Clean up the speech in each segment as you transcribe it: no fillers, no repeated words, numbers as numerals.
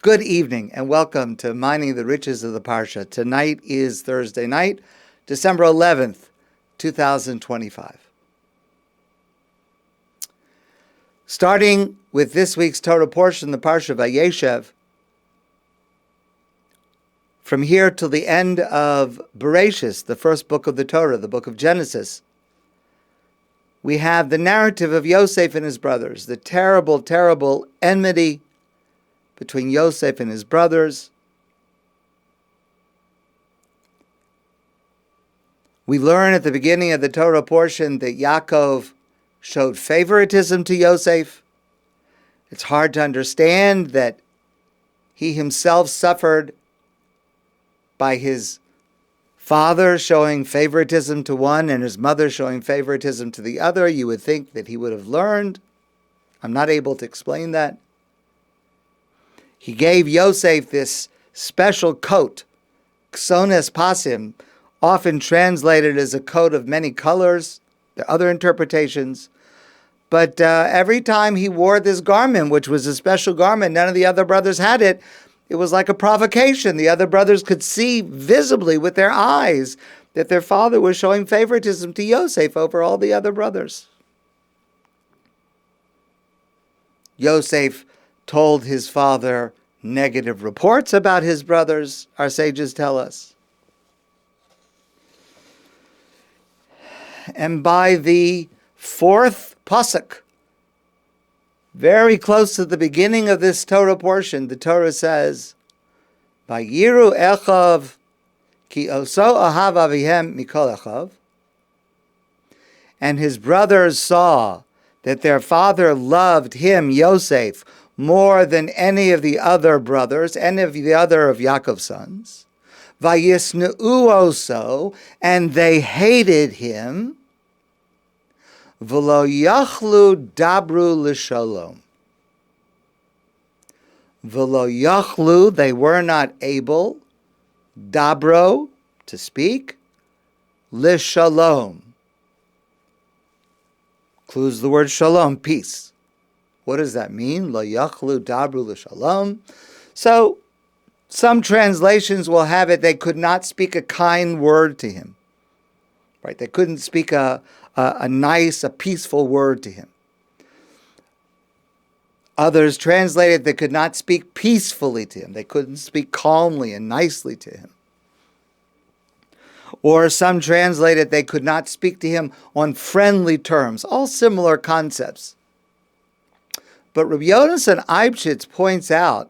Good evening and welcome to Mining the Riches of the Parsha. Tonight is Thursday night, December 11th, 2025. Starting with this week's Torah portion, the Parsha VaYeishev, from here till the end of Bereshis, the first book of the Torah, the book of Genesis, we have the narrative of Yosef and his brothers, the terrible, terrible enmity between Yosef and his brothers. We learn at the beginning of the Torah portion that Yaakov showed favoritism to Yosef. It's hard to understand that he himself suffered by his father showing favoritism to one and his mother showing favoritism to the other. You would think that he would have learned. I'm not able to explain that. He gave Yosef this special coat, ksones pasim, often translated as a coat of many colors. There are other interpretations. But every time he wore this garment, which was a special garment, none of the other brothers had it. It was like a provocation. The other brothers could see visibly with their eyes that their father was showing favoritism to Yosef over all the other brothers. Yosef told his father negative reports about his brothers, our sages tell us. And by the fourth pasuk, very close to the beginning of this Torah portion, the Torah says, "Vayiru echav ki oso ahav avihem mikol echav." And his brothers saw that their father loved him, Yosef, more than any of the other brothers, any of the other of Yaakov's sons. Vayisneu oso, and they hated him. V'lo yachlu dabru l'shalom. V'lo yachlu, they were not able, dabro, to speak, l'shalom. Includes the word shalom, peace. What does that mean? Lo yachlu dabru l'shalom. So, some translations will have it, they could not speak a kind word to him. Right? They couldn't speak a nice, a peaceful word to him. Others translated they could not speak peacefully to him. They couldn't speak calmly and nicely to him. Or some translated they could not speak to him on friendly terms. All similar concepts. But Rabbi Yonasan Eibschitz points out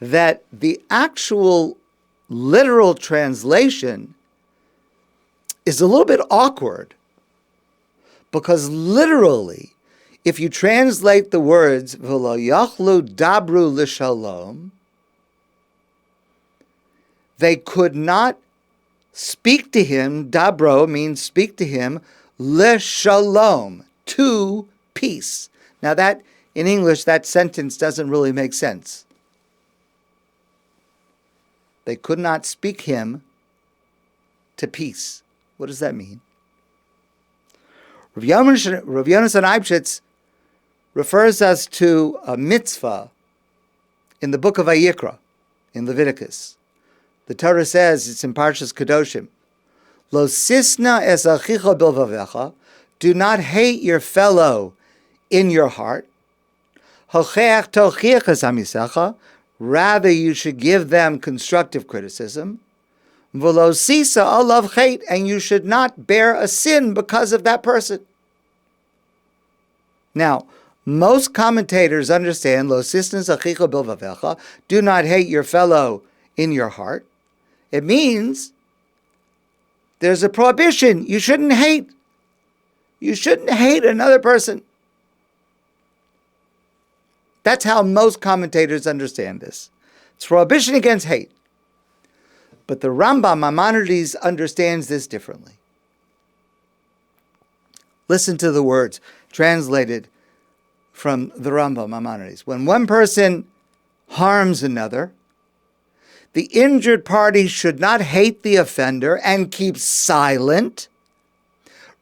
that the actual literal translation is a little bit awkward, because literally, if you translate the words "V'lo yachlu dabru l'shalom," they could not speak to him. Dabro means speak to him, l'shalom, to peace. Now that, in English, that sentence doesn't really make sense. They could not speak him to peace. What does that mean? Rav Yonasan Eibschitz refers us to a mitzvah in the book of Vayikra, in Leviticus. The Torah says, it's in Parshas Kedoshim, Lo sisna es achicha bilvavecha, do not hate your fellow in your heart. Hocheach tochiach es hamisecha, rather you should give them constructive criticism. V'lo sisa alav chet, and you should not bear a sin because of that person. Now, most commentators understand, lo sisna achicha bilvavecha, do not hate your fellow in your heart. It means there's a prohibition. You shouldn't hate. You shouldn't hate another person. That's how most commentators understand this. It's prohibition against hate. But the Rambam Maimonides understands this differently. Listen to the words translated from the Rambam Maimonides. When one person harms another, the injured party should not hate the offender and keep silent.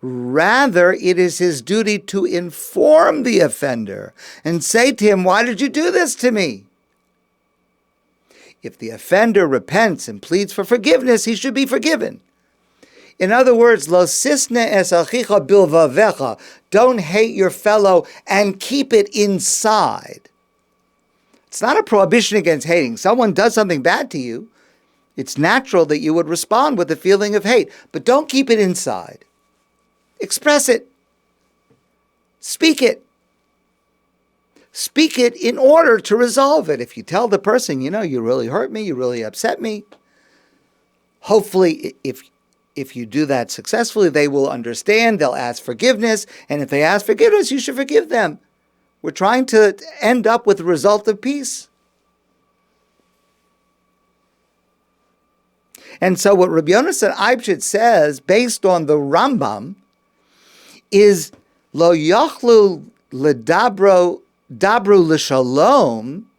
Rather, it is his duty to inform the offender and say to him, "Why did you do this to me?" If the offender repents and pleads for forgiveness, he should be forgiven. In other words, lo sisne es achicha bilvavecha. Don't hate your fellow and keep it inside. It's not a prohibition against hating. Someone does something bad to you, it's natural that you would respond with a feeling of hate, but don't keep it inside. Express it. Speak it. Speak it in order to resolve it. If you tell the person, you really hurt me, you really upset me, hopefully if you do that successfully, they will understand, they'll ask forgiveness, and if they ask forgiveness, you should forgive them. We're trying to end up with a result of peace. And so what Rabbi Yonasan Eibschitz says, based on the Rambam, is lo yachlu ledabru l'shalom.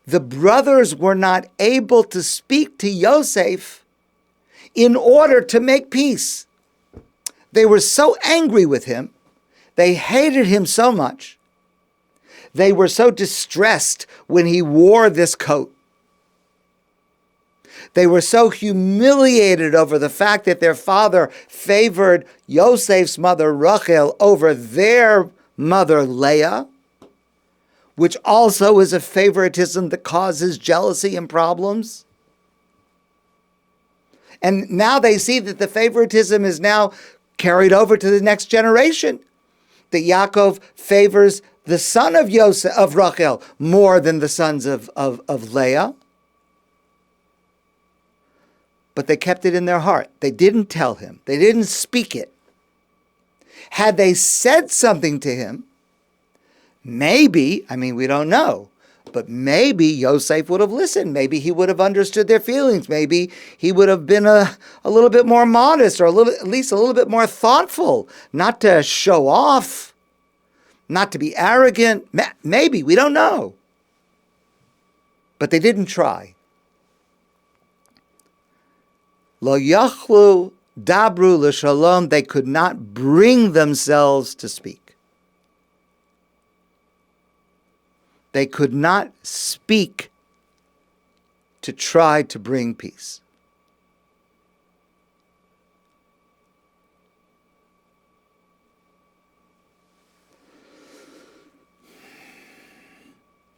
The brothers were not able to speak to Yosef in order to make peace. They were so angry with him. They hated him so much. They were so distressed when he wore this coat. They were so humiliated over the fact that their father favored Yosef's mother Rachel over their mother Leah, which also is a favoritism that causes jealousy and problems. And now they see that the favoritism is now carried over to the next generation. That Yaakov favors the son of Yosef, of Rachel, more than the sons of Leah. But they kept it in their heart. They didn't tell him. They didn't speak it. Had they said something to him, maybe, we don't know, but maybe Yosef would have listened. Maybe he would have understood their feelings. Maybe he would have been a little bit more modest, or at least a little bit more thoughtful, not to show off, not to be arrogant. Maybe, we don't know. But they didn't try. Lo yachlu dabru l'shalom, they could not bring themselves to speak. They could not speak to try to bring peace.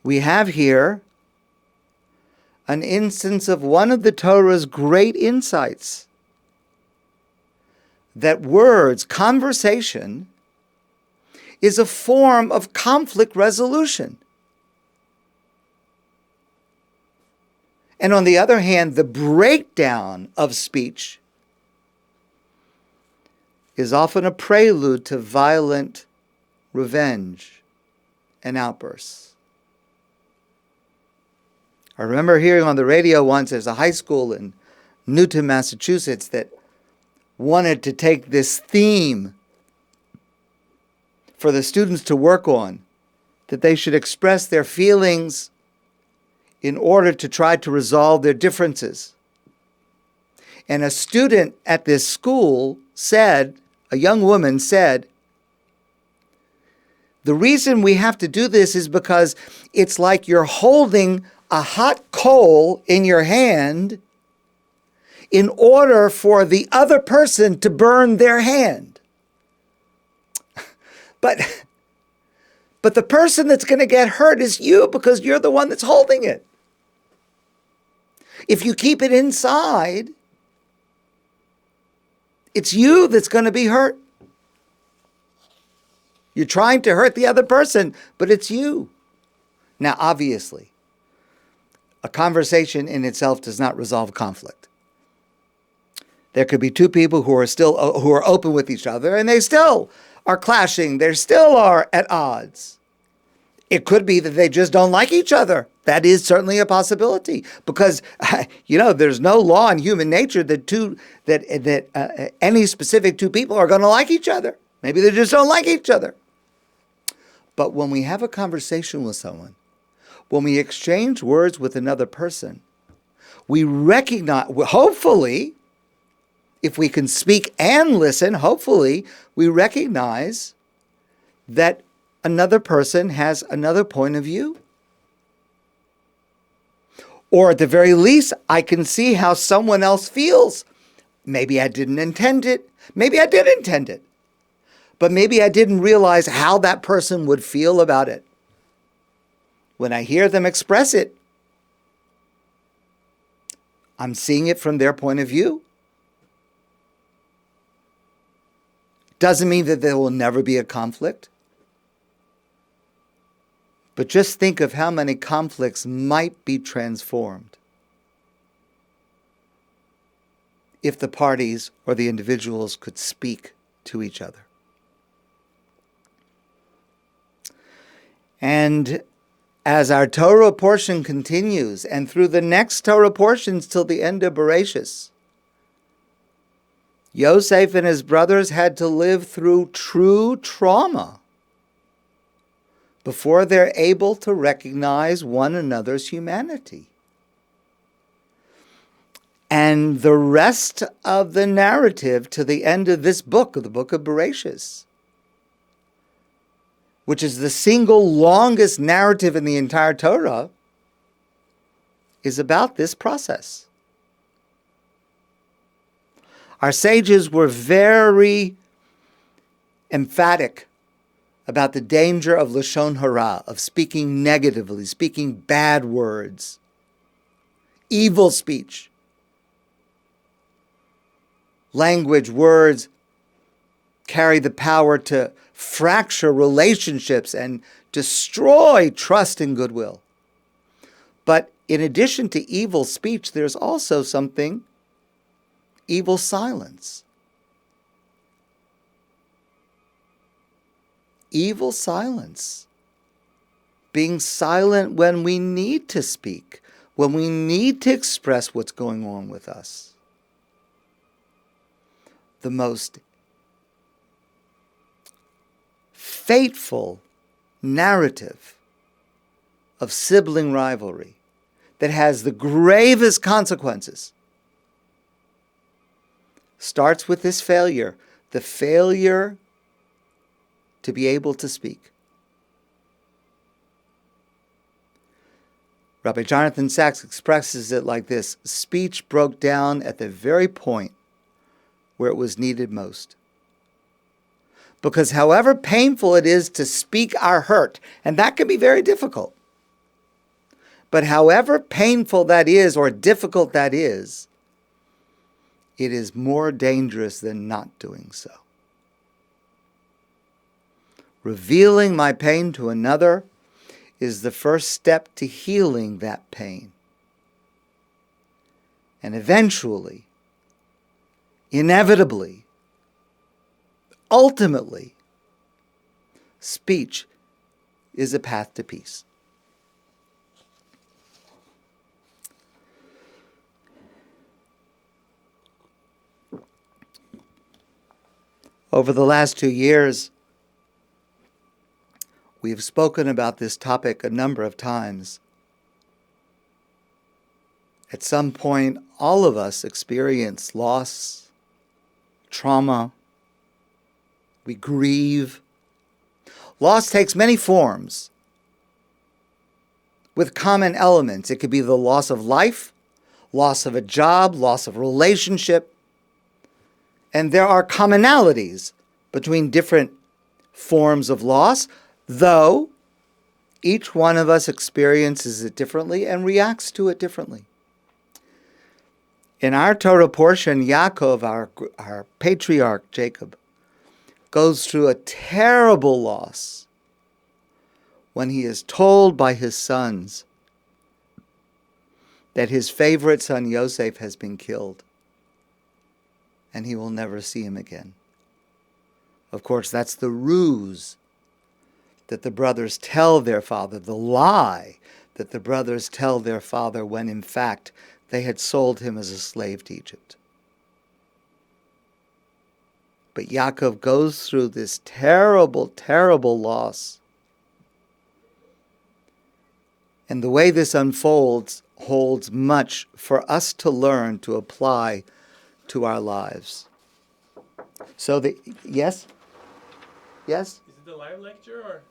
We have here an instance of one of the Torah's great insights, that words, conversation, is a form of conflict resolution. And on the other hand, the breakdown of speech is often a prelude to violent revenge and outbursts. I remember hearing on the radio once, there's a high school in Newton, Massachusetts, that wanted to take this theme for the students to work on, that they should express their feelings in order to try to resolve their differences. And a student at this school said, a young woman said, the reason we have to do this is because it's like you're holding a hot coal in your hand in order for the other person to burn their hand. But the person that's going to get hurt is you, because you're the one that's holding it. If you keep it inside, it's you that's going to be hurt. You're trying to hurt the other person, but it's you. Now, obviously, a conversation in itself does not resolve conflict. There could be two people who are open with each other, and they still are clashing. They still are at odds. It could be that they just don't like each other. That is certainly a possibility, because there's no law in human nature that any specific two people are going to like each other. Maybe they just don't like each other. But when we have a conversation with someone, when we exchange words with another person, we recognize, hopefully, if we can speak and listen, hopefully, we recognize that another person has another point of view. Or at the very least, I can see how someone else feels. Maybe I didn't intend it. Maybe I did intend it. But maybe I didn't realize how that person would feel about it. When I hear them express it, I'm seeing it from their point of view. Doesn't mean that there will never be a conflict. But just think of how many conflicts might be transformed if the parties or the individuals could speak to each other. And as our Torah portion continues, and through the next Torah portions till the end of VaYeishev, Yosef and his brothers had to live through true trauma before they're able to recognize one another's humanity. And the rest of the narrative to the end of this book, of the book of VaYeishev, which is the single longest narrative in the entire Torah, is about this process. Our sages were very emphatic about the danger of lashon hara, of speaking negatively, speaking bad words, evil speech. Language, words carry the power to fracture relationships and destroy trust and goodwill. But in addition to evil speech, there's also something, evil silence. Evil silence. Being silent when we need to speak, when we need to express what's going on with us. The most fateful narrative of sibling rivalry that has the gravest consequences starts with this failure, the failure to be able to speak. Rabbi Jonathan Sacks expresses it like this: speech broke down at the very point where it was needed most. Because however painful it is to speak our hurt, and that can be very difficult, but however painful that is or difficult that is, it is more dangerous than not doing so. Revealing my pain to another is the first step to healing that pain. And eventually, inevitably, ultimately, speech is a path to peace. Over the last 2 years, we have spoken about this topic a number of times. At some point, all of us experience loss, trauma. We grieve. Loss takes many forms with common elements. It could be the loss of life, loss of a job, loss of relationship. And there are commonalities between different forms of loss, though each one of us experiences it differently and reacts to it differently. In our Torah portion, Yaakov, our patriarch Jacob, goes through a terrible loss when he is told by his sons that his favorite son Yosef has been killed and he will never see him again. Of course, that's the ruse that the brothers tell their father, the lie that the brothers tell their father when in fact they had sold him as a slave to Egypt. But Yaakov goes through this terrible, terrible loss. And the way this unfolds holds much for us to learn to apply to our lives. So, yes? Yes? Is it a live lecture or?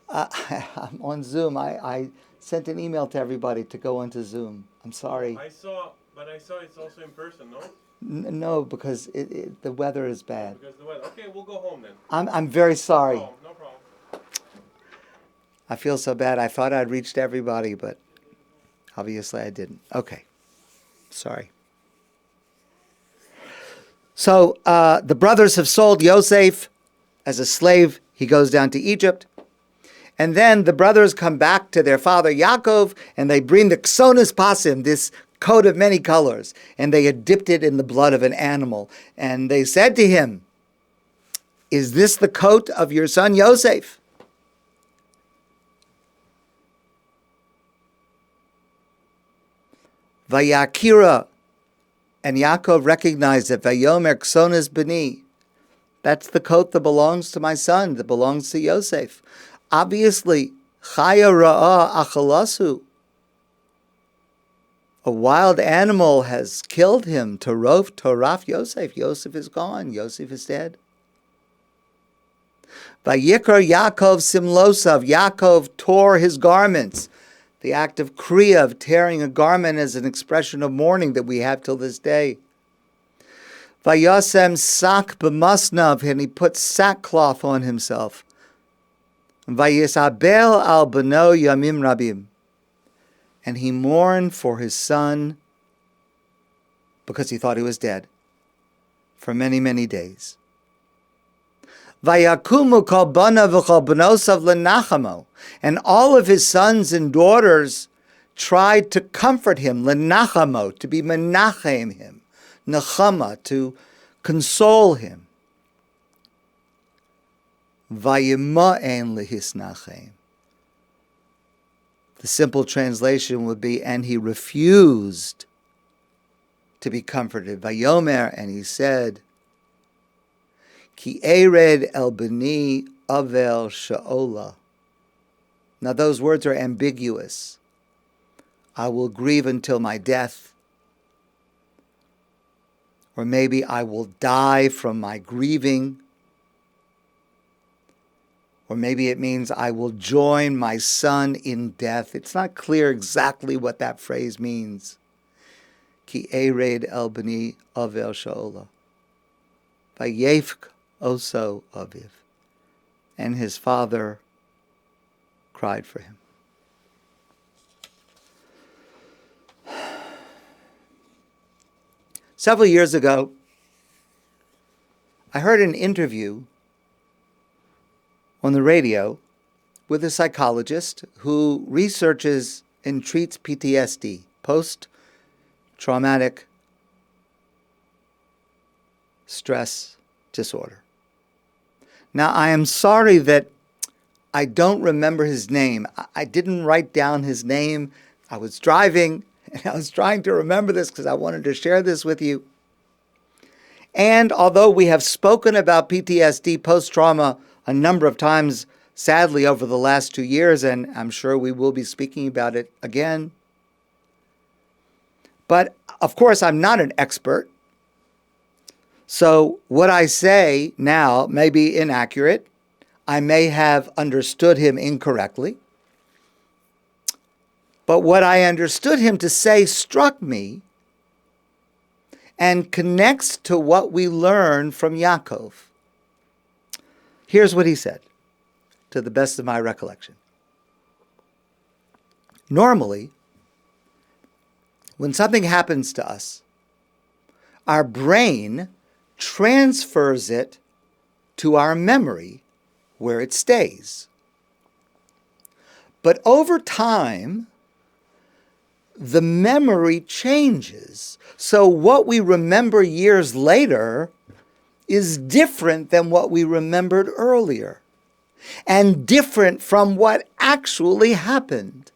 I'm on Zoom. I sent an email to everybody to go onto Zoom. I'm sorry. I saw it's also in person, no? No, because the weather is bad. Because the weather. Okay, we'll go home then. I'm very sorry. No problem. I feel so bad. I thought I'd reached everybody, but obviously I didn't. Okay. Sorry. So the brothers have sold Yosef as a slave. He goes down to Egypt. And then the brothers come back to their father Yaakov, and they bring the ksonis pasim, this coat of many colors, and they had dipped it in the blood of an animal. And they said to him, "Is this the coat of your son Yosef?" Vayakira, and Yaakov recognized that Vayomer ksonis bani. That's the coat that belongs to my son, that belongs to Yosef. Obviously, chaya ra'ah achalasu. A wild animal has killed him. Toraf Yosef. Yosef is gone. Yosef is dead. Vayikar Yaakov simlosav. Yaakov tore his garments. The act of kriya, of tearing a garment, is an expression of mourning that we have till this day. Vayasem sak b'masnav, and he put sackcloth on himself. Vayisabel al beno yamim rabim, and he mourned for his son because he thought he was dead for many, many days. Vayakumu kol banav v'chol benosav lenachamo, and all of his sons and daughters tried to comfort him, lenachamo, to be menachem him, nechama, to console him. Vayima'en lehisnachem. The simple translation would be, and he refused to be comforted. Vayomer, and he said, Ki ered el beni avel sha'ola. Now those words are ambiguous. I will grieve until my death. Or maybe I will die from my grieving. Or maybe it means I will join my son in death. It's not clear exactly what that phrase means. Ki ered el beni avel sha'ola. Vayefk oso aviv. And his father cried for him. Several years ago, I heard an interview on the radio with a psychologist who researches and treats PTSD, post-traumatic stress disorder. Now, I am sorry that I don't remember his name. I didn't write down his name. I was driving, and I was trying to remember this because I wanted to share this with you. And although we have spoken about PTSD, post-trauma, a number of times, sadly, over the last 2 years, and I'm sure we will be speaking about it again. But, of course, I'm not an expert. So what I say now may be inaccurate. I may have understood him incorrectly. But what I understood him to say struck me and connects to what we learn from Yaakov. Here's what he said, to the best of my recollection. Normally, when something happens to us, our brain transfers it to our memory where it stays. But over time, the memory changes. So what we remember years later is different than what we remembered earlier, and different from what actually happened.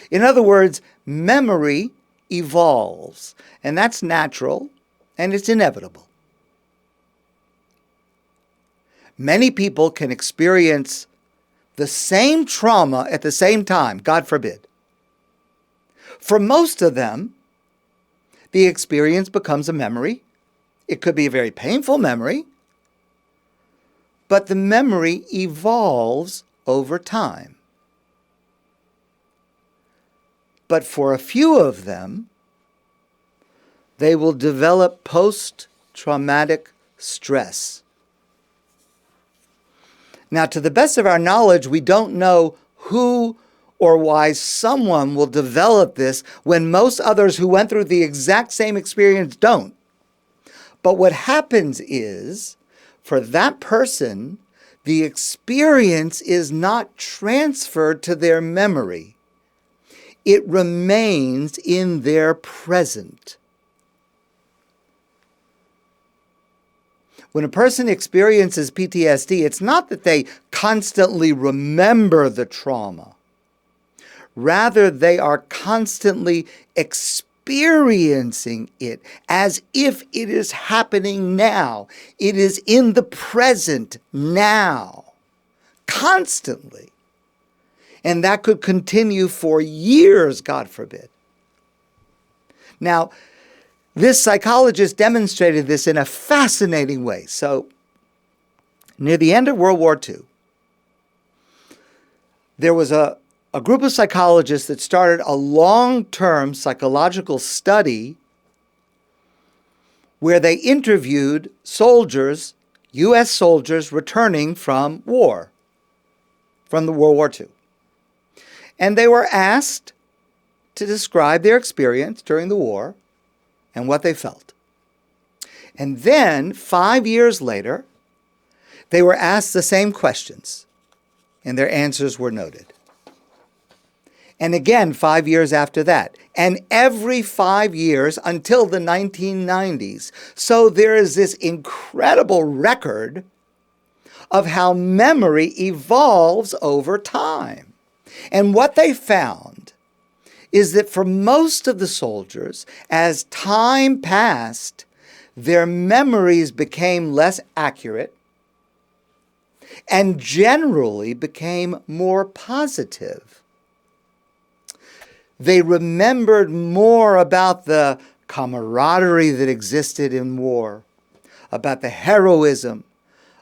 In other words, memory evolves, and that's natural, and it's inevitable. Many people can experience the same trauma at the same time, God forbid. For most of them, the experience becomes a memory. It could be a very painful memory, but the memory evolves over time. But for a few of them, they will develop post-traumatic stress. Now, to the best of our knowledge, we don't know who or why someone will develop this when most others who went through the exact same experience don't. But what happens is, for that person, the experience is not transferred to their memory. It remains in their present. When a person experiences PTSD, it's not that they constantly remember the trauma. Rather, they are constantly experiencing it as if it is happening now. It is in the present now, constantly. And that could continue for years, God forbid. Now, this psychologist demonstrated this in a fascinating way. So, near the end of World War II, there was a group of psychologists that started a long-term psychological study where they interviewed soldiers, U.S. soldiers returning from war, from the World War II. And they were asked to describe their experience during the war and what they felt. And then, 5 years later, they were asked the same questions, and their answers were noted. And again, 5 years after that, and every 5 years until the 1990s. So there is this incredible record of how memory evolves over time. And what they found is that for most of the soldiers, as time passed, their memories became less accurate and generally became more positive. They remembered more about the camaraderie that existed in war, about the heroism,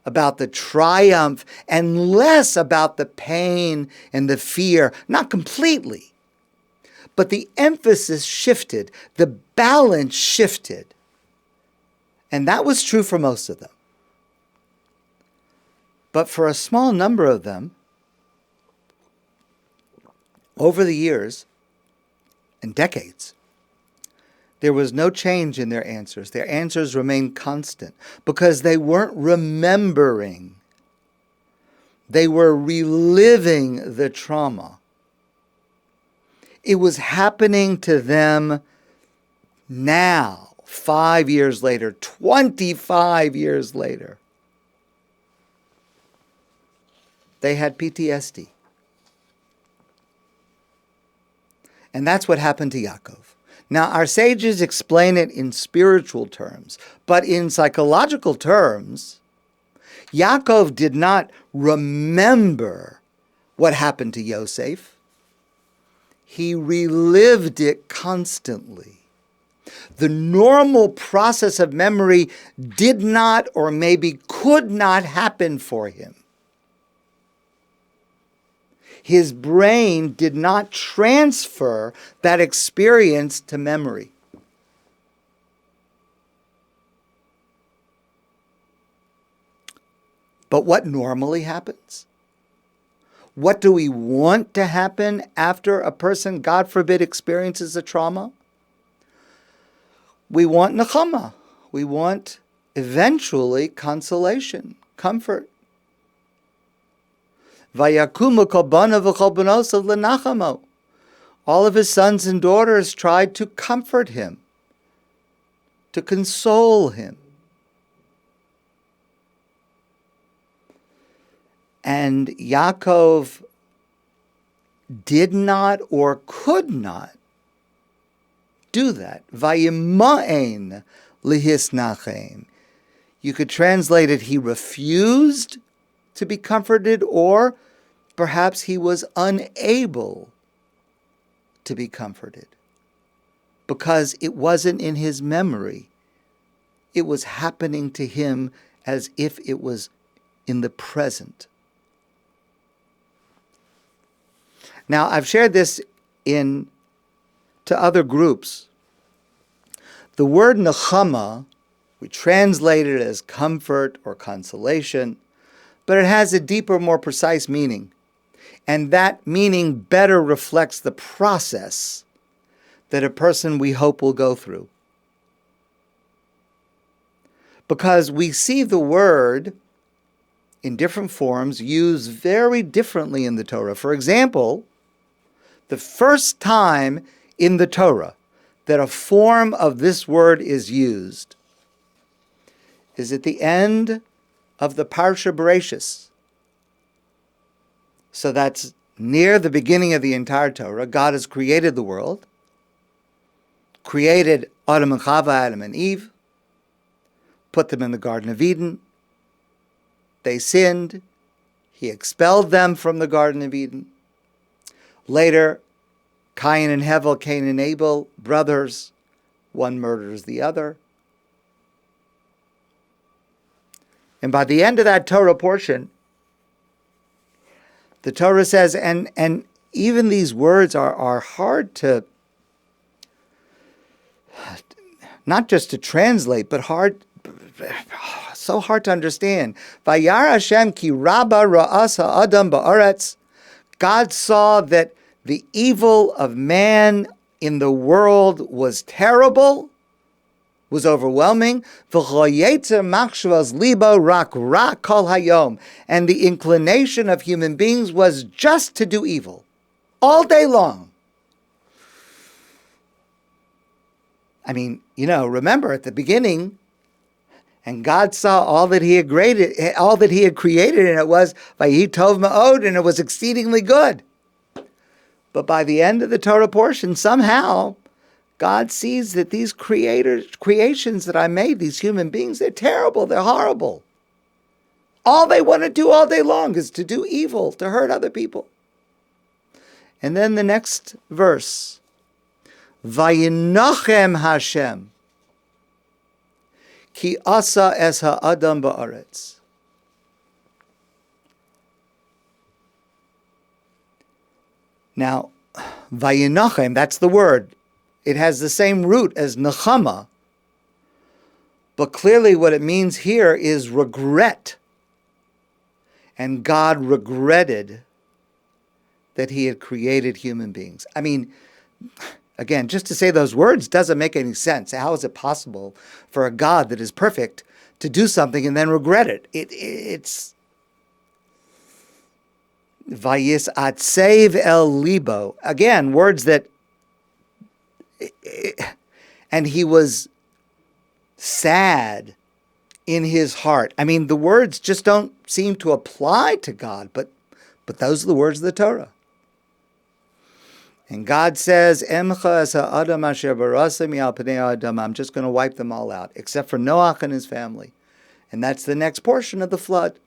about the triumph, and less about the pain and the fear. Not completely, but the emphasis shifted, the balance shifted. And that was true for most of them. But for a small number of them, over the years and decades, there was no change in their answers. Their answers remained constant because they weren't remembering. They were reliving the trauma. It was happening to them now, 5 years later, 25 years later. They had PTSD. And that's what happened to Yaakov. Now, our sages explain it in spiritual terms, but in psychological terms, Yaakov did not remember what happened to Yosef. He relived it constantly. The normal process of memory did not, or maybe could not, happen for him. His brain did not transfer that experience to memory. But what normally happens? What do we want to happen after a person, God forbid, experiences a trauma? We want nechama. We want, eventually, consolation, comfort. Vayakumu kol banav v'chol banosav lenachamo. All of his sons and daughters tried to comfort him, to console him. And Yaakov did not or could not do that. Vayima'en lihisnachem. You could translate it, he refused to be comforted, or perhaps he was unable to be comforted because it wasn't in his memory. It was happening to him as if it was in the present. Now, I've shared this in to other groups. The word nechama, we translate it as comfort or consolation, but it has a deeper, more precise meaning. And that meaning better reflects the process that a person, we hope, will go through. Because we see the word in different forms used very differently in the Torah. For example, the first time in the Torah that a form of this word is used is at the end of the Parsha VaYeishev. So that's near the beginning of the entire Torah. God has created the world, created Adam and Chava, Adam and Eve, put them in the Garden of Eden. They sinned. He expelled them from the Garden of Eden. Later, Cain and Hevel, Cain and Abel, brothers, one murders the other. And by the end of that Torah portion, the Torah says, and even these words are hard to, not just to translate, but so hard to understand. Vayar Hashem ki rabba ra'as ha'adam ba'aretz. God saw that the evil of man in the world was terrible, was overwhelming. V'choyetzer machshavas libo rak ra kol hayom. And the inclination of human beings was just to do evil, all day long. I mean, remember at the beginning, and God saw all that He had created, and it was Vayi Tov Ma'od, and it was exceedingly good. But by the end of the Torah portion, somehow, God sees that these creations that I made, these human beings, they're terrible, they're horrible. All they want to do all day long is to do evil, to hurt other people. And then the next verse, Vayinachem Hashem, Ki asa es ha'adam ba'aretz. Now, Vayinachem, that's the word. It has the same root as nechama. But clearly what it means here is regret. And God regretted that He had created human beings. I mean, again, just to say those words doesn't make any sense. How is it possible for a God that is perfect to do something and then regret it? It's Vayis atsev el libo. Again, words that, and He was sad in His heart. I mean, the words just don't seem to apply to God, but those are the words of the Torah. And God says, Emcha es ha'adam asher barasa mi'al pnei ha'adam. I'm just going to wipe them all out, except for Noach and his family. And that's the next portion of the flood.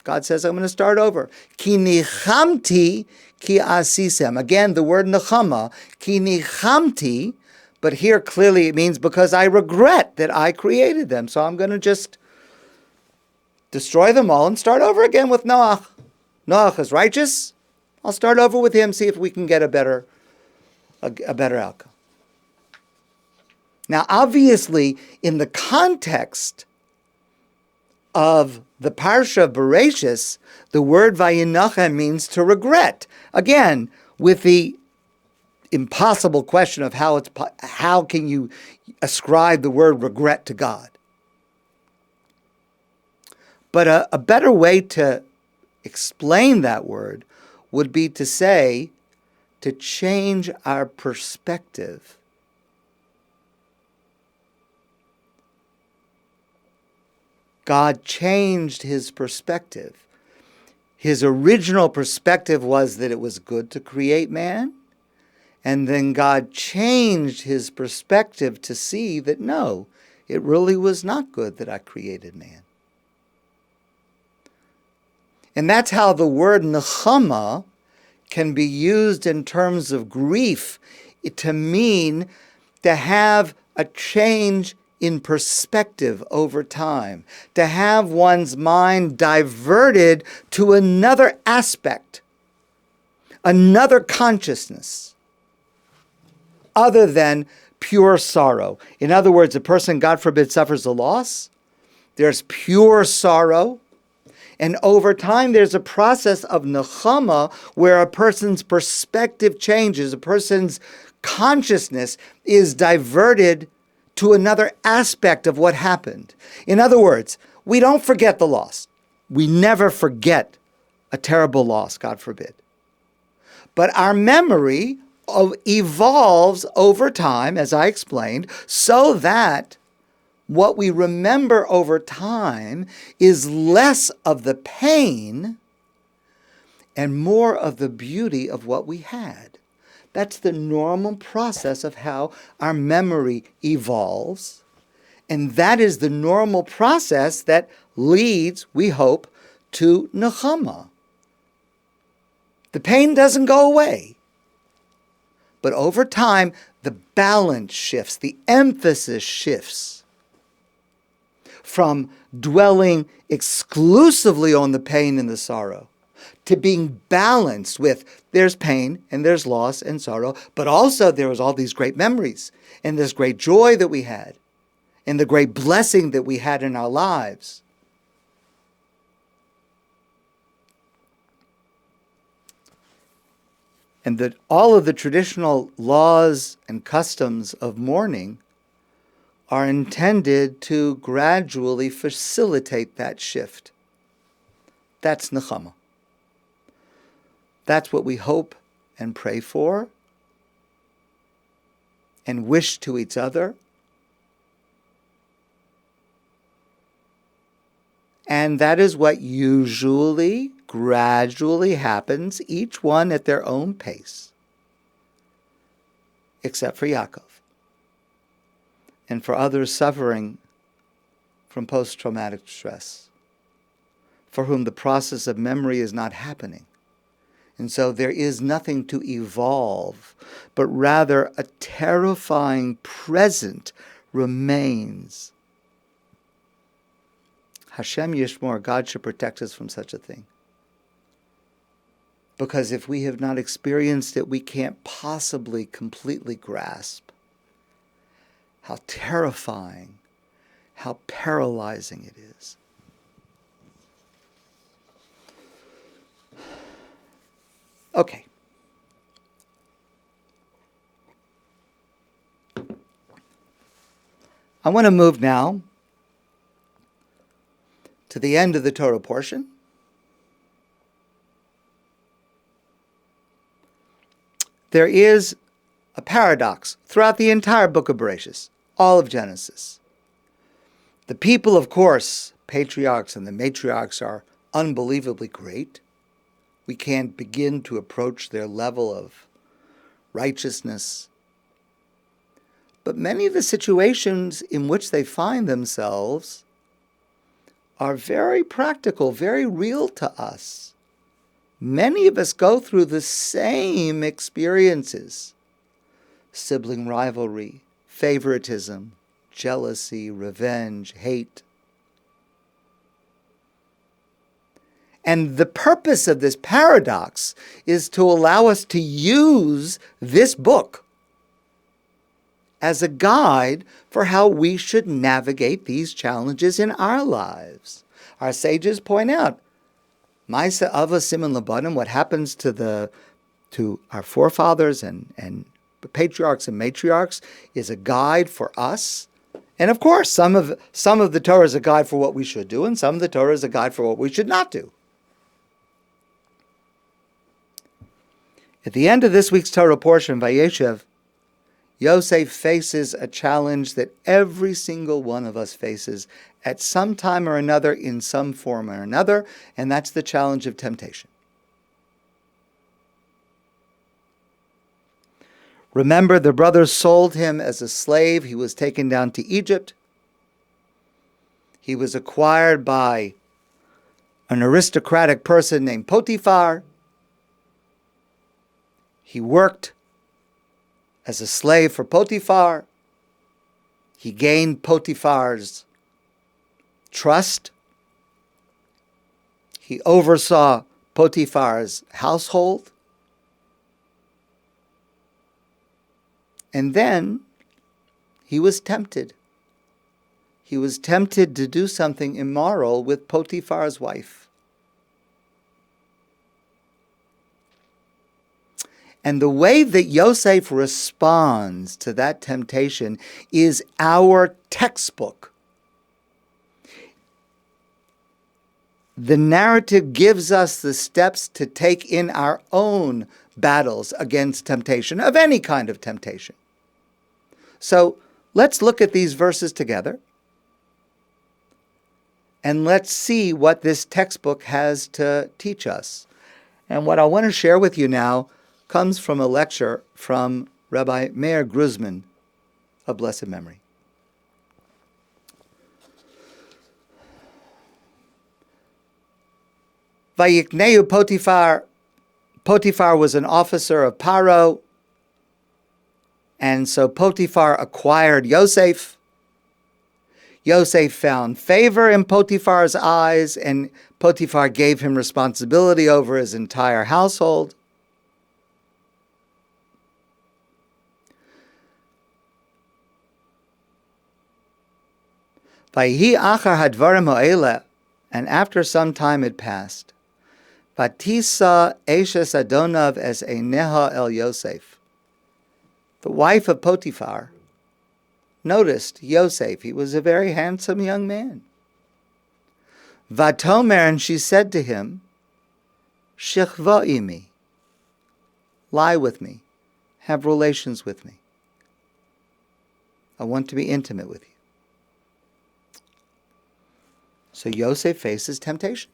God says, I'm going to start over. Ki nichamti ki asisem. Again, the word nechama, ki nichamti, but here clearly it means because I regret that I created them. So I'm going to just destroy them all and start over again with Noach. Noach is righteous. I'll start over with him, see if we can get a better outcome. Now, obviously, in the context of the Parsha VaYeishev, the word Vayinachem means to regret. Again, with the impossible question of how can you ascribe the word regret to God? But a better way to explain that word would be to say, to change our perspective. God changed His perspective. His original perspective was that it was good to create man, and then God changed His perspective to see that no, it really was not good that I created man. And that's how the word nechama can be used in terms of grief to mean to have a change in perspective over time, to have one's mind diverted to another aspect, another consciousness other than pure sorrow. In other words, a person, God forbid, suffers a loss. There's pure sorrow. And over time, there's a process of nechama where a person's perspective changes, a person's consciousness is diverted to another aspect of what happened. In other words, we don't forget the loss. We never forget a terrible loss, God forbid. But our memory evolves over time, as I explained, so that what we remember over time is less of the pain and more of the beauty of what we had. That's the normal process of how our memory evolves. And that is the normal process that leads, we hope, to nechama. The pain doesn't go away. But over time, the balance shifts, the emphasis shifts from dwelling exclusively on the pain and the sorrow to being balanced with there's pain and there's loss and sorrow, but also there was all these great memories and this great joy that we had and the great blessing that we had in our lives. And that all of the traditional laws and customs of mourning are intended to gradually facilitate that shift. That's nechama. That's what we hope and pray for and wish to each other. And that is what usually, gradually happens, each one at their own pace, except for Yaakov. And for others suffering from post-traumatic stress, for whom the process of memory is not happening. And so there is nothing to evolve, but rather a terrifying present remains. Hashem Yishmor, God should protect us from such a thing. Because if we have not experienced it, we can't possibly completely grasp how terrifying, how paralyzing it is. Okay. I want to move now to the end of the Torah portion. There is a paradox throughout the entire book of Bereshis, all of Genesis. The people, of course, patriarchs and the matriarchs, are unbelievably great. We can't begin to approach their level of righteousness. But many of the situations in which they find themselves are very practical, very real to us. Many of us go through the same experiences: sibling rivalry, favoritism, jealousy, revenge, hate. And the purpose of this paradox is to allow us to use this book as a guide for how we should navigate these challenges in our lives. Our sages point out, Ma'aseh Ava Siman Labanim, what happens to our forefathers and patriarchs and matriarchs, is a guide for us. And of course, some of the Torah is a guide for what we should do, and some of the Torah is a guide for what we should not do. At the end of this week's Torah portion, VaYeishev, Yosef faces a challenge that every single one of us faces at some time or another, in some form or another, and that's the challenge of temptation. Remember, the brothers sold him as a slave. He was taken down to Egypt. He was acquired by an aristocratic person named Potifar. He worked as a slave for Potifar. He gained Potifar's trust. He oversaw Potifar's household. And then he was tempted. He was tempted to do something immoral with Potifar's wife. And the way that Yosef responds to that temptation is our textbook. The narrative gives us the steps to take in our own battles against temptation, of any kind of temptation. So let's look at these verses together, and let's see what this textbook has to teach us. And what I want to share with you now comes from a lecture from Rabbi Meir Gruzman of blessed memory. Vayikneu Potifar. Potifar was an officer of Paro, and so Potifar acquired Yosef. Yosef found favor in Potifar's eyes, and Potifar gave him responsibility over his entire household. Vayhi achar hadvarim ha'ele, and after some time had passed, Patisa eshes Adonav es eineha el Yosef. The wife of Potifar noticed Yosef. He was a very handsome young man. Vatomer, and she said to him, Shechva imi, lie with me, have relations with me. I want to be intimate with you. So Yosef faces temptation,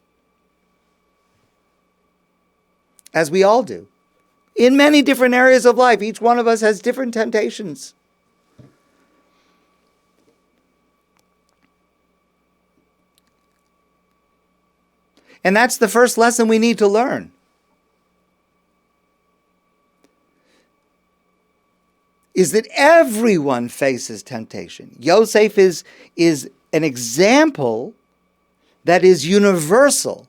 as we all do. In many different areas of life, each one of us has different temptations. And that's the first lesson we need to learn. Is that everyone faces temptation. Yosef is an example that is universal.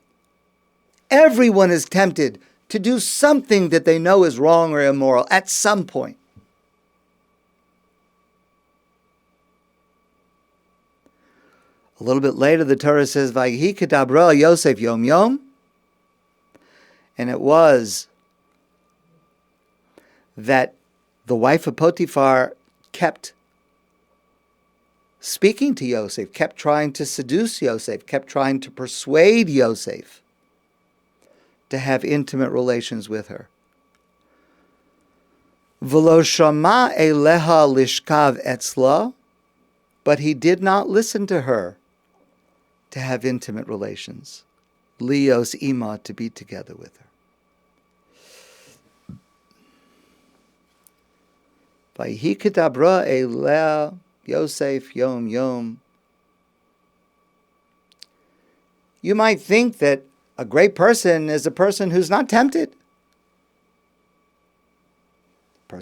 Everyone is tempted to do something that they know is wrong or immoral at some point. A little bit later, the Torah says, "Vayhi kedabra Yosef yom yom," and it was that the wife of Potifar kept speaking to Yosef, kept trying to seduce Yosef, kept trying to persuade Yosef to have intimate relations with her. V'lo shama eleha lishkav etzla, but he did not listen to her to have intimate relations. Lios ima, to be together with her. Vayhi kedabra eleh Yosef yom yom. You might think that a great person is a person who's not tempted. A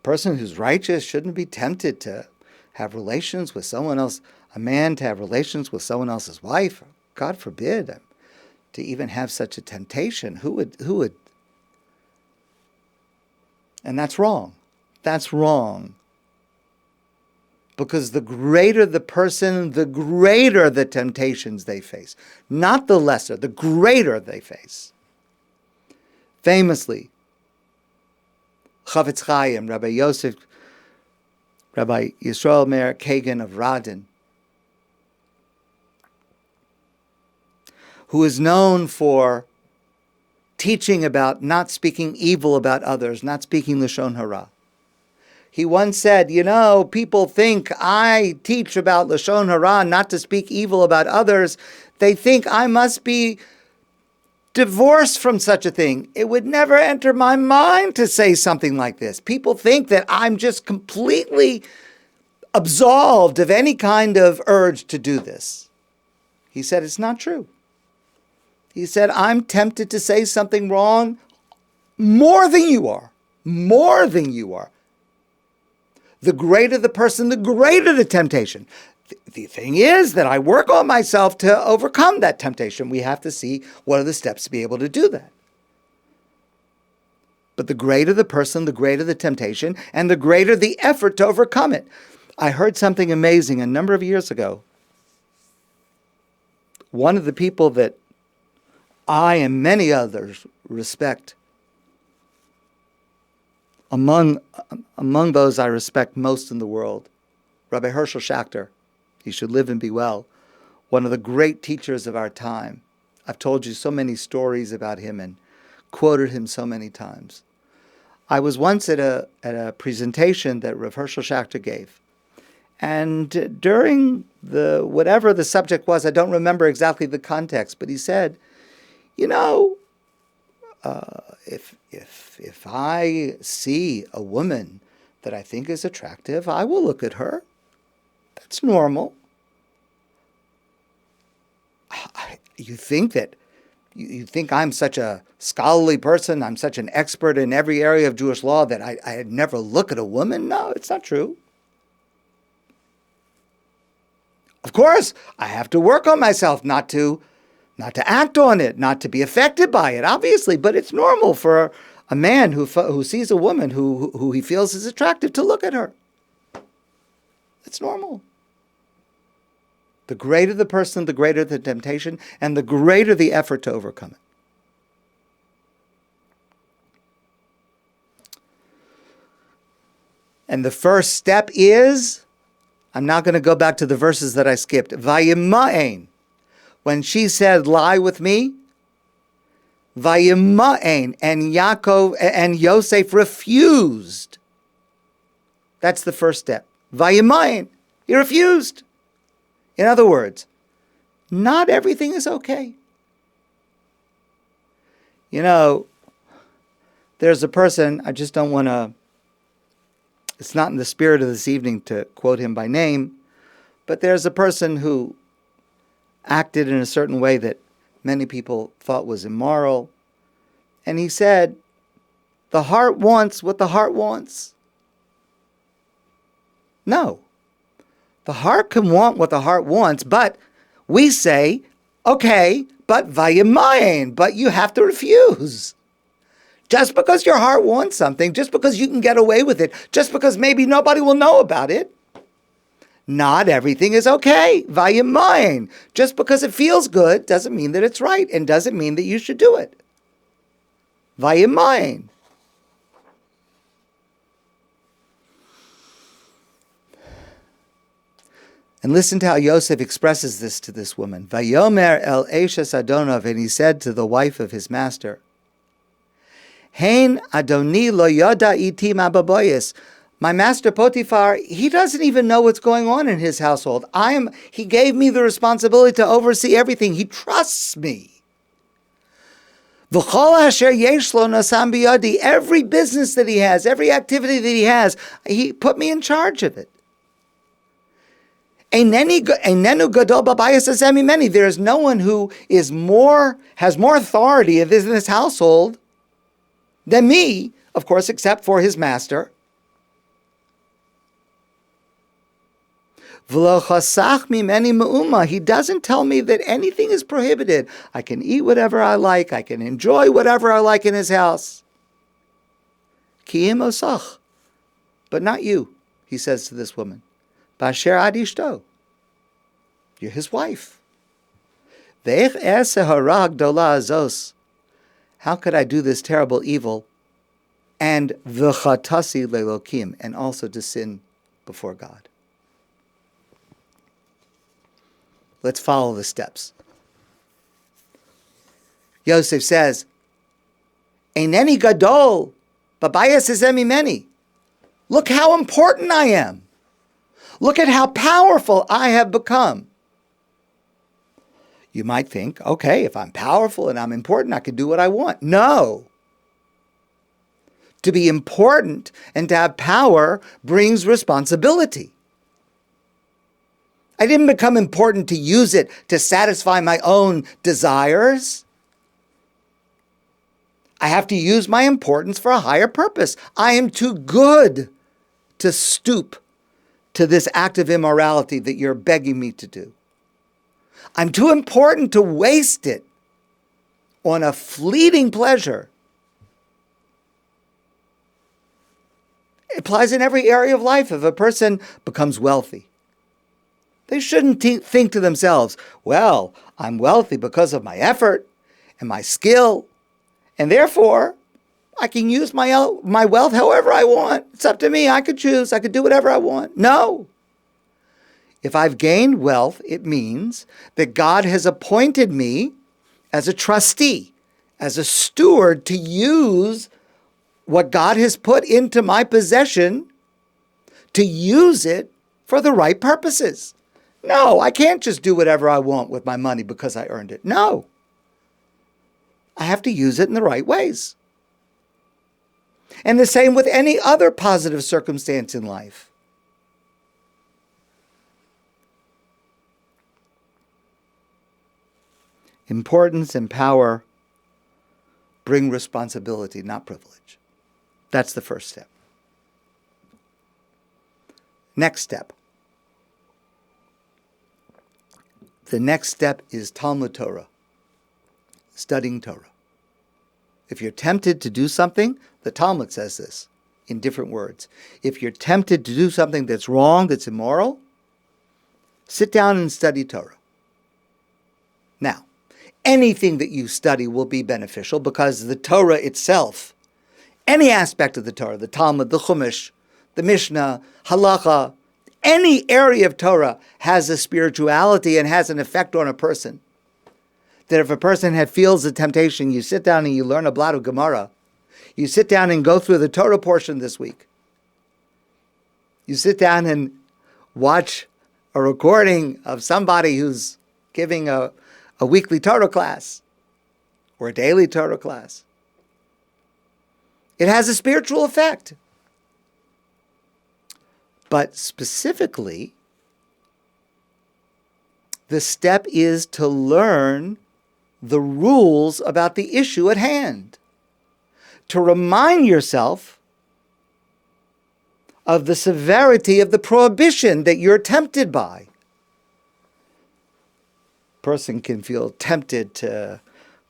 person who's righteous shouldn't be tempted to have relations with someone else, a man to have relations with someone else's wife. God forbid, to even have such a temptation. Who would? And that's wrong. That's wrong. Because the greater the person, the greater the temptations they face. Not the lesser, the greater they face. Famously, Chavetz Chaim, Rabbi Yosef, Rabbi Yisrael Meir Kagan of Radin, who is known for teaching about not speaking evil about others, not speaking Lashon Hara. He once said, people think I teach about Lashon Hara, not to speak evil about others. They think I must be divorced from such a thing. It would never enter my mind to say something like this. People think that I'm just completely absolved of any kind of urge to do this. He said, it's not true. He said, I'm tempted to say something wrong more than you are. More than you are. The greater the person, the greater the temptation. The thing is that I work on myself to overcome that temptation. We have to see what are the steps to be able to do that. But the greater the person, the greater the temptation, and the greater the effort to overcome it. I heard something amazing a number of years ago. One of the people that I and many others respect, among those I respect most in the world, Rabbi Herschel Schachter, he should live and be well, one of the great teachers of our time. I've told you so many stories about him and quoted him so many times. I was once at a presentation that Rav Herschel Schachter gave. And during whatever the subject was, I don't remember exactly the context, but he said, if I see a woman that I think is attractive, I will look at her. That's normal. You think I'm such a scholarly person, I'm such an expert in every area of Jewish law that I'd never look at a woman? No, it's not true. Of course, I have to work on myself not to act on it, not to be affected by it, obviously, but it's normal for a man who sees a woman who he feels is attractive to look at her. It's normal. The greater the person, the greater the temptation, and the greater the effort to overcome it. And the first step is, I'm not going to go back to the verses that I skipped. Vayima'en. When she said, lie with me, Vayima'en, and Yaakov and Yosef refused. That's the first step. Vayima'en. He refused. In other words, not everything is okay. There's a person, I just don't want to, it's not in the spirit of this evening to quote him by name, but there's a person who acted in a certain way that many people thought was immoral. And he said, the heart wants what the heart wants. No. The heart can want what the heart wants, but we say, okay, but vayimayim, but you have to refuse. Just because your heart wants something, just because you can get away with it, just because maybe nobody will know about it, not everything is okay. Vayimayim. Just because it feels good doesn't mean that it's right and doesn't mean that you should do it. Vayimayim. And listen to how Yosef expresses this to this woman. Vayomer el eshes Adonov, and he said to the wife of his master, Hein Adoni lo yoda iti mababoyis. My master Potifar, he doesn't even know what's going on in his household. He gave me the responsibility to oversee everything. He trusts me. V'chol asher yesh lo nasam biyadi. Every business that he has, every activity that he has, he put me in charge of it. Einenu gadol babayis azemi many. There is no one who has more authority in this household than me, of course, except for his master. V'lo chasach mimeni me'uma. He doesn't tell me that anything is prohibited. I can eat whatever I like. I can enjoy whatever I like in his house. Ki im osach. But not you, he says to this woman. Basher ad ishto. You're his wife. Ve'ech eseh hara gdola azos. How could I do this terrible evil and v'chatasi lelokim, and also to sin before God? Let's follow the steps. Yosef says, Eineni gadol, babayas ezemi meni. Look how important I am. Look at how powerful I have become. You might think, okay, if I'm powerful and I'm important, I can do what I want. No. To be important and to have power brings responsibility. I didn't become important to use it to satisfy my own desires. I have to use my importance for a higher purpose. I am too good to stoop to this act of immorality that you're begging me to do. I'm too important to waste it on a fleeting pleasure. It applies in every area of life. If a person becomes wealthy, they shouldn't think to themselves, well, I'm wealthy because of my effort and my skill, and therefore I can use my wealth however I want. It's up to me. I could choose. I could do whatever I want. No. If I've gained wealth, it means that God has appointed me as a trustee, as a steward to use what God has put into my possession, to use it for the right purposes. No, I can't just do whatever I want with my money because I earned it. No. I have to use it in the right ways. And the same with any other positive circumstance in life. Importance and power bring responsibility, not privilege. That's the first step. Next step. The next step is Talmud Torah, studying Torah. If you're tempted to do something, the Talmud says this in different words. If you're tempted to do something that's wrong, that's immoral, sit down and study Torah. Now, anything that you study will be beneficial because the Torah itself, any aspect of the Torah, the Talmud, the Chumash, the Mishnah, Halacha, any area of Torah has a spirituality and has an effect on a person. That if a person feels the temptation, you sit down and you learn a blot of Gemara. You sit down and go through the Torah portion this week. You sit down and watch a recording of somebody who's giving a weekly Torah class or a daily Torah class. It has a spiritual effect. But specifically, the step is to learn the rules about the issue at hand. To remind yourself of the severity of the prohibition that you're tempted by. Person can feel tempted to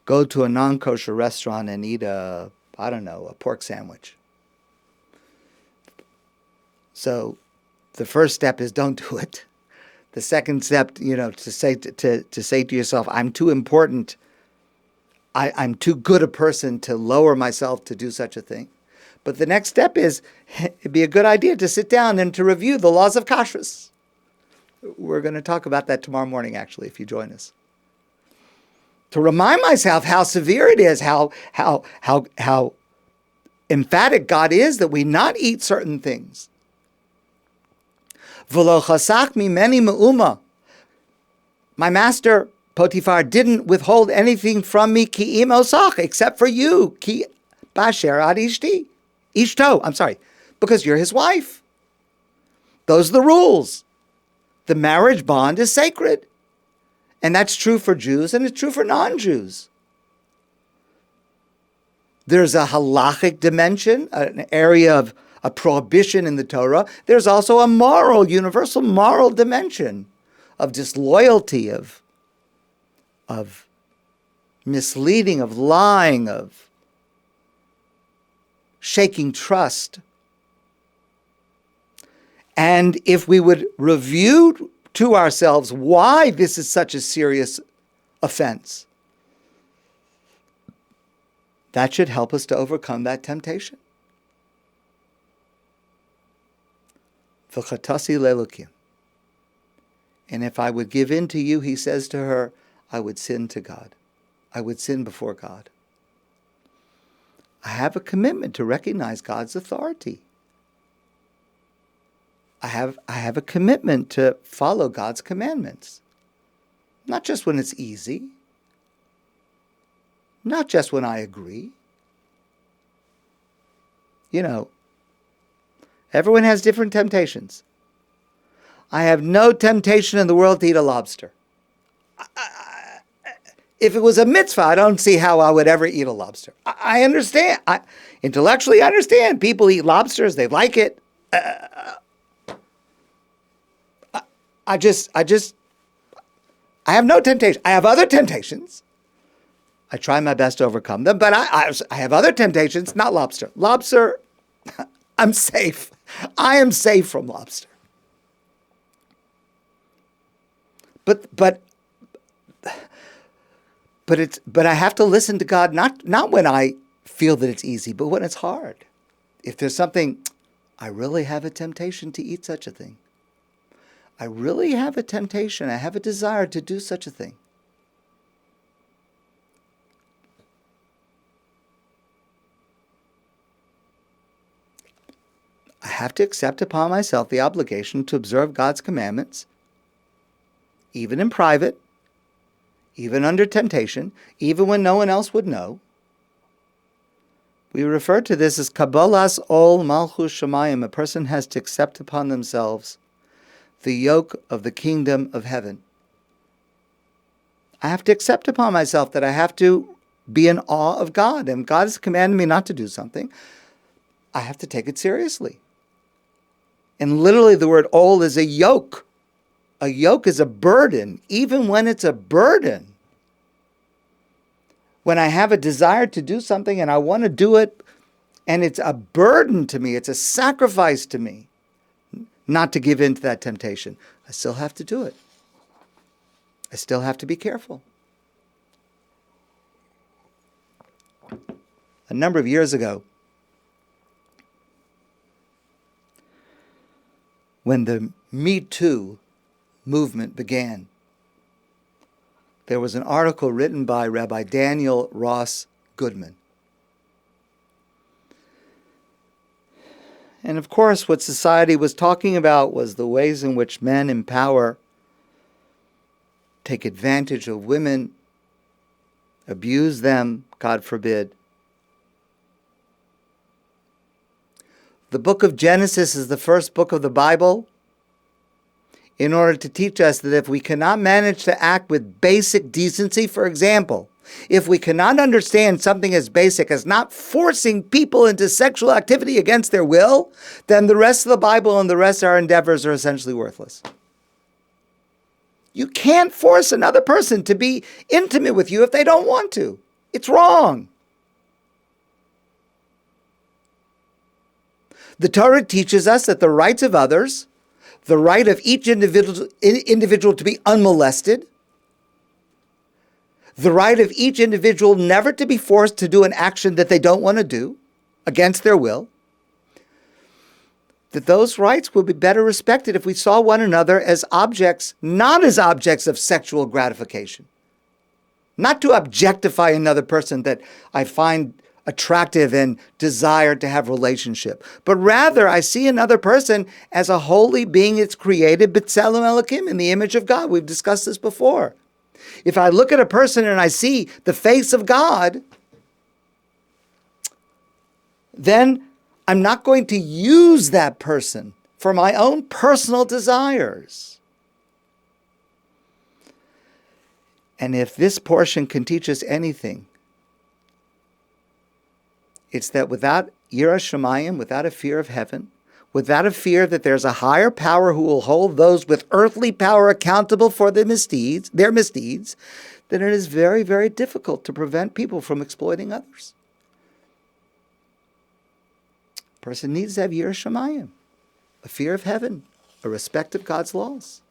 go to a non-kosher restaurant and eat a pork sandwich. So the first step is don't do it. The second step, to say to yourself, I'm too important. I'm too good a person to lower myself to do such a thing. But the next step is, it'd be a good idea to sit down and to review the laws of kashrus. We're going to talk about that tomorrow morning, actually, if you join us. To remind myself how severe it is, how emphatic God is that we not eat certain things. V'lo chasach mimeni me'uma. My master, Potifar, didn't withhold anything from me ki im osach, except for you, ki basher ad ishto, because you're his wife. Those are the rules. The marriage bond is sacred. And that's true for Jews and it's true for non-Jews. There's a halachic dimension, an area of a prohibition in the Torah. There's also a universal moral dimension of disloyalty, of misleading, of lying, of shaking trust. And if we would review to ourselves why this is such a serious offense, that should help us to overcome that temptation. V'chatasi le'elokim. And if I would give in to you, he says to her, I would sin to God. I would sin before God. I have a commitment to recognize God's authority. I have a commitment to follow God's commandments. Not just when it's easy. Not just when I agree. Everyone has different temptations. I have no temptation in the world to eat a lobster. If it was a mitzvah, I don't see how I would ever eat a lobster. I understand. Intellectually, I understand. People eat lobsters. They like it. I have no temptation. I have other temptations. I try my best to overcome them, but I have other temptations, not lobster. Lobster, I'm safe. I am safe from lobster. But I have to listen to God, not when I feel that it's easy, but when it's hard. If there's something, I really have a temptation to eat such a thing. I really have a temptation, I have a desire to do such a thing. I have to accept upon myself the obligation to observe God's commandments, even in private, even under temptation, even when no one else would know. We refer to this as Kabbalas Ol Malchus Shamayim. A person has to accept upon themselves the yoke of the kingdom of heaven. I have to accept upon myself that I have to be in awe of God. And God has commanded me not to do something. I have to take it seriously. And literally the word ol is a yoke. A yoke is a burden, even when it's a burden. When I have a desire to do something and I want to do it, and it's a burden to me, it's a sacrifice to me, not to give in to that temptation, I still have to do it. I still have to be careful. A number of years ago, when the Me Too movement began, there was an article written by Rabbi Daniel Ross Goodman. And of course, what society was talking about was the ways in which men in power take advantage of women, abuse them, God forbid. The book of Genesis is the first book of the Bible in order to teach us that if we cannot manage to act with basic decency, for example, if we cannot understand something as basic as not forcing people into sexual activity against their will, then the rest of the Bible and the rest of our endeavors are essentially worthless. You can't force another person to be intimate with you if they don't want to. It's wrong. The Torah teaches us that the rights of others, the right of each individual to be unmolested, the right of each individual never to be forced to do an action that they don't want to do against their will, that those rights would be better respected if we saw one another as objects, not as objects of sexual gratification. Not to objectify another person that I find attractive and desire to have relationship, but rather I see another person as a holy being that's created b'tselem Elokim, in the image of God. We've discussed this before. If I look at a person and I see the face of God, then I'm not going to use that person for my own personal desires. And if this portion can teach us anything, it's that without yiras shamayim, without a fear of heaven, without a fear that there's a higher power who will hold those with earthly power accountable for their misdeeds, then it is very, very difficult to prevent people from exploiting others. A person needs to have yiras shamayim, a fear of heaven, a respect of God's laws.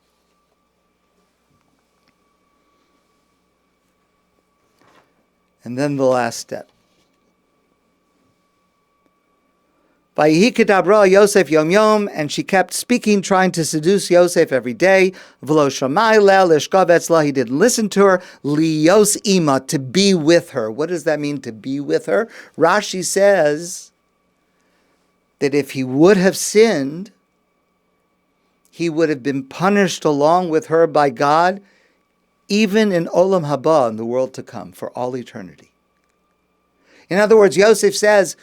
And then the last step. Vayihi kedabra Yosef yom yom, and she kept speaking, trying to seduce Yosef every day. V'lo shamai lel ishkav etzla, he didn't listen to her. Liyos ima, to be with her. What does that mean, to be with her? Rashi says that if he would have sinned, he would have been punished along with her by God, even in Olam Haba, in the world to come, for all eternity. In other words, Yosef says,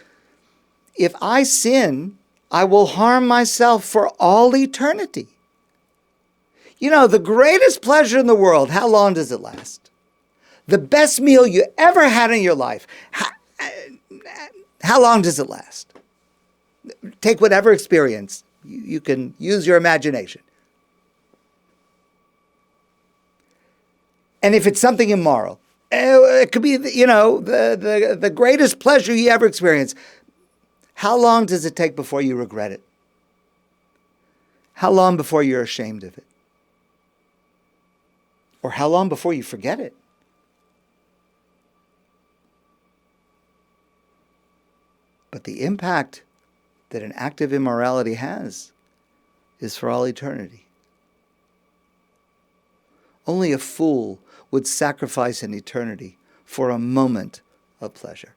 if I sin, I will harm myself for all eternity. You know, the greatest pleasure in the world, how long does it last? The best meal you ever had in your life, how long does it last? Take whatever experience. You can use your imagination. And if it's something immoral, it could be, the greatest pleasure you ever experienced. How long does it take before you regret it? How long before you're ashamed of it? Or how long before you forget it? But the impact that an act of immorality has is for all eternity. Only a fool would sacrifice an eternity for a moment of pleasure.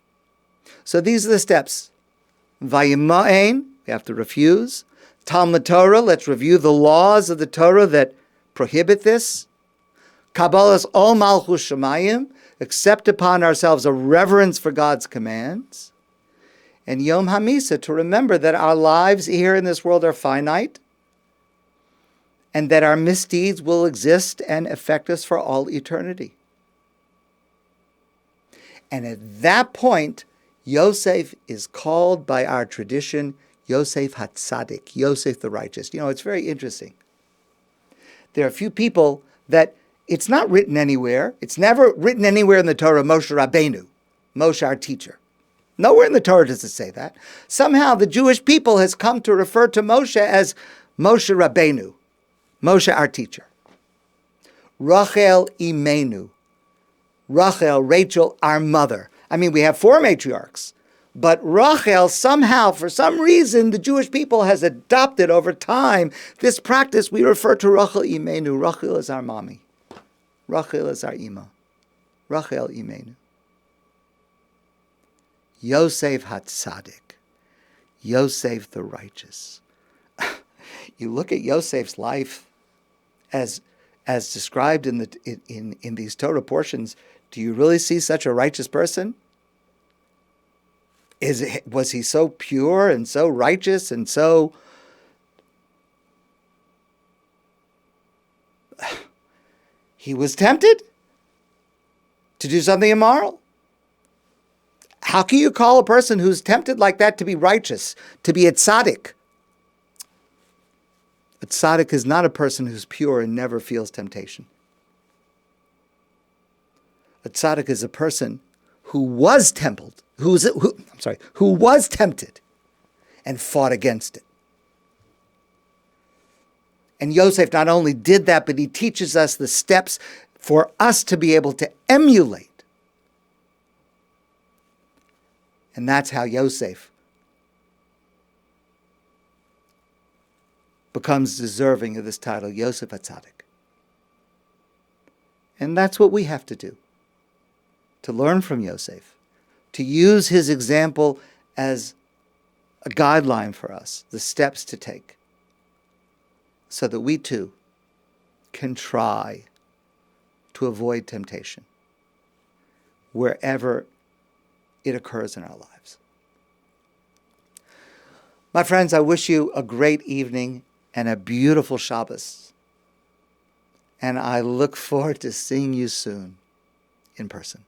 So these are the steps. Vayima'en, we have to refuse. Talmud Torah, let's review the laws of the Torah that prohibit this. Kabbalas ol malchus shamayim, accept upon ourselves a reverence for God's commands. And Yom HaMisa, to remember that our lives here in this world are finite and that our misdeeds will exist and affect us for all eternity. And at that point, Yosef is called by our tradition Yosef HaTzadik, Yosef the righteous. You know, it's very interesting. There are a few people that it's not written anywhere. It's never written anywhere in the Torah, Moshe Rabbeinu, Moshe our teacher. Nowhere in the Torah does it say that. Somehow the Jewish people has come to refer to Moshe as Moshe Rabbeinu, Moshe our teacher. Rachel Imenu, Rachel, Rachel, our mother. I mean, we have 4 matriarchs, but Rachel somehow, for some reason, the Jewish people has adopted over time this practice. We refer to Rachel Imenu. Rachel is our mommy. Rachel is our ima. Rachel Imenu. Yosef HaTzadik, Yosef the righteous. You look at Yosef's life as described in these Torah portions. Do you really see such a righteous person? Was he so pure and so righteous and so... He was tempted to do something immoral. How can you call a person who's tempted like that to be righteous, to be a tzaddik? A tzaddik is not a person who's pure and never feels temptation. A tzaddik is a person who was tempted, who was tempted and fought against it. And Yosef not only did that, but he teaches us the steps for us to be able to emulate. And that's how Yosef becomes deserving of this title, Yosef HaTzadik. And that's what we have to do, to learn from Yosef, to use his example as a guideline for us, the steps to take, so that we too can try to avoid temptation wherever it occurs in our lives. My friends, I wish you a great evening and a beautiful Shabbos. And I look forward to seeing you soon in person.